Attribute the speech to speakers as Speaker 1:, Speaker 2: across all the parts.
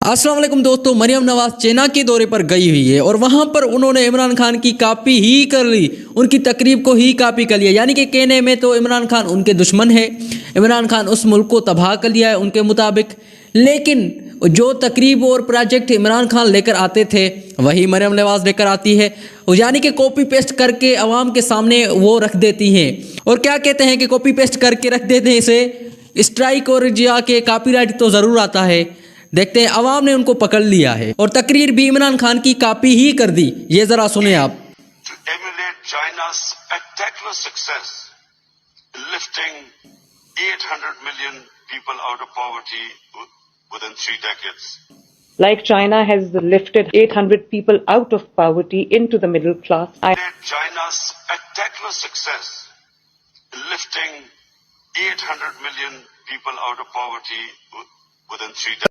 Speaker 1: अस्सलाम वालेकुम दोस्तों, मरियम नवाज चेना के दौरे पर गई हुई है और वहाँ पर उन्होंने इमरान खान की कॉपी ही कर ली, उनकी तकरीब को ही कॉपी कर लिया। यानी कि कहने में तो इमरान खान उनके दुश्मन है, इमरान खान उस मुल्क को तबाह कर लिया है उनके मुताबिक। लेकिन जो तकरीब और प्रोजेक्ट इमरान खान लेकर आते थे वही मरियम नवाज लेकर आती है, यानी कि कॉपी पेस्ट करके अवाम के सामने वो रख देती हैं। और क्या कहते हैं कि कॉपी पेस्ट करके रख देने से स्ट्राइक और जाके कॉपीराइट तो ज़रूर आता है। देखते हैं, अवाम ने उनको पकड़ लिया है और तकरीर भी इमरान खान की कॉपी ही कर दी। ये जरा सुने आप।
Speaker 2: To emulate China's spectacular success in lifting 800 million people out of poverty within 3 decades.
Speaker 3: Like China has lifted 800 people out of poverty into the middle class.
Speaker 2: China's spectacular success in lifting 800 million people out of poverty within 3 decades.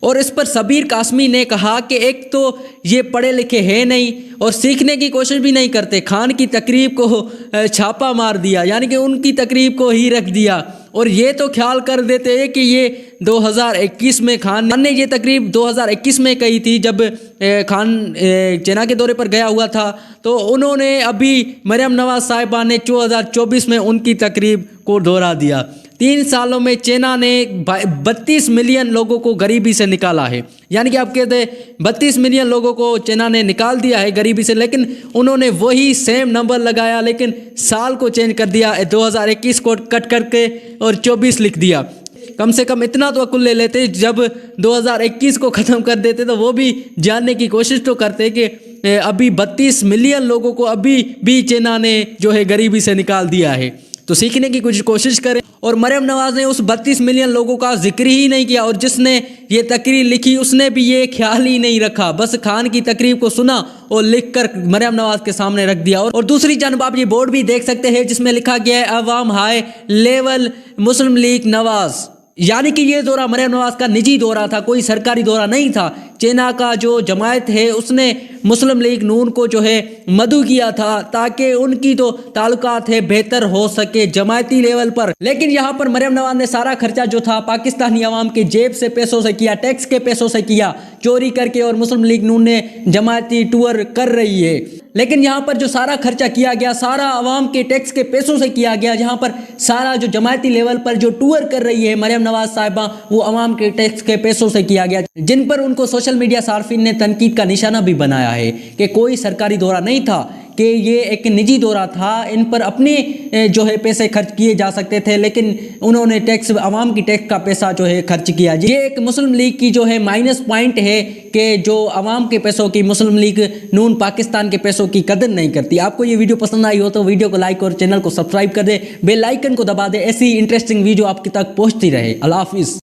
Speaker 1: और इस पर सबीर कासमी ने कहा कि एक तो ये पढ़े लिखे हैं नहीं और सीखने की कोशिश भी नहीं करते, खान की तकरीब को छापा मार दिया, यानी कि उनकी तकरीब को ही रख दिया। और ये तो ख्याल कर देते हैं कि ये 2021 में खान ने ये तकरीब 2021 में कही थी, जब खान चेना के दौरे पर गया हुआ था। तो उन्होंने अभी मरियम नवाज साहिबा ने 2024 में उनकी तकरीब को दोहरा दिया। 3 सालों में चेना ने 32 मिलियन लोगों को गरीबी से निकाला है, यानी कि आप कहते हैं 32 मिलियन लोगों को चेना ने निकाल दिया है गरीबी से। लेकिन उन्होंने वही सेम नंबर लगाया, लेकिन साल को चेंज कर दिया, 2021 को कट करके और 24 लिख दिया। कम से कम इतना तो अकुल ले लेते, जब 2021 को ख़त्म कर देते तो वो भी जानने की कोशिश तो करते कि अभी 32 मिलियन लोगों को अभी भी चेना ने जो है गरीबी से निकाल दिया है। तो सीखने की कुछ कोशिश करें। और मरियम नवाज ने उस 32 मिलियन लोगों का जिक्र ही नहीं किया, और जिसने ये तकरीर लिखी उसने भी ये ख्याल ही नहीं रखा, बस खान की तकरीब को सुना और लिखकर मरियम नवाज के सामने रख दिया। और दूसरी जानब आप ये बोर्ड भी देख सकते हैं जिसमें लिखा गया है अवाम हाई लेवल मुस्लिम लीग नवाज, यानी कि ये दौरा मरियम नवाज का निजी दौरा था, कोई सरकारी दौरा नहीं था। चेना का जो जमायत है उसने मुस्लिम लीग नून को जो है मदऊ किया था ताकि उनकी तो ताल्लुकात है बेहतर हो सके जमायती लेवल पर। लेकिन यहाँ पर मरियम नवाज ने सारा खर्चा जो था पाकिस्तानी अवाम के जेब से पैसों से किया, टैक्स के पैसों से किया, चोरी करके। और मुस्लिम लीग नून ने जमायती टूर कर रही है, लेकिन यहाँ पर जो सारा खर्चा किया गया सारा अवाम के टैक्स के पैसों से किया गया। जहाँ पर सारा जो जमायती लेवल पर जो टूर कर रही है मरियम नवाज साहिबा, वो अवाम के टैक्स के पैसों से किया गया, जिन पर उनको सोशल मीडिया सार्फिन ने तनकीद का निशाना भी बनाया है कि कोई सरकारी दौरा नहीं था, कि ये एक निजी दौरा था, इन पर अपने जो है पैसे खर्च किए जा सकते थे, लेकिन उन्होंने टैक्स अवाम की टैक्स का पैसा जो है खर्च किया। ये एक मुस्लिम लीग की जो है माइनस पॉइंट है कि जो अवाम के पैसों की मुस्लिम लीग नून पाकिस्तान के पैसों की कदर नहीं करती। आपको ये वीडियो पसंद आई हो तो वीडियो को लाइक और चैनल को सब्सक्राइब कर दे, बेल आइकन को दबा दे, ऐसी इंटरेस्टिंग वीडियो आपके तक पहुँचती रहे। अल्लाह हाफिज़।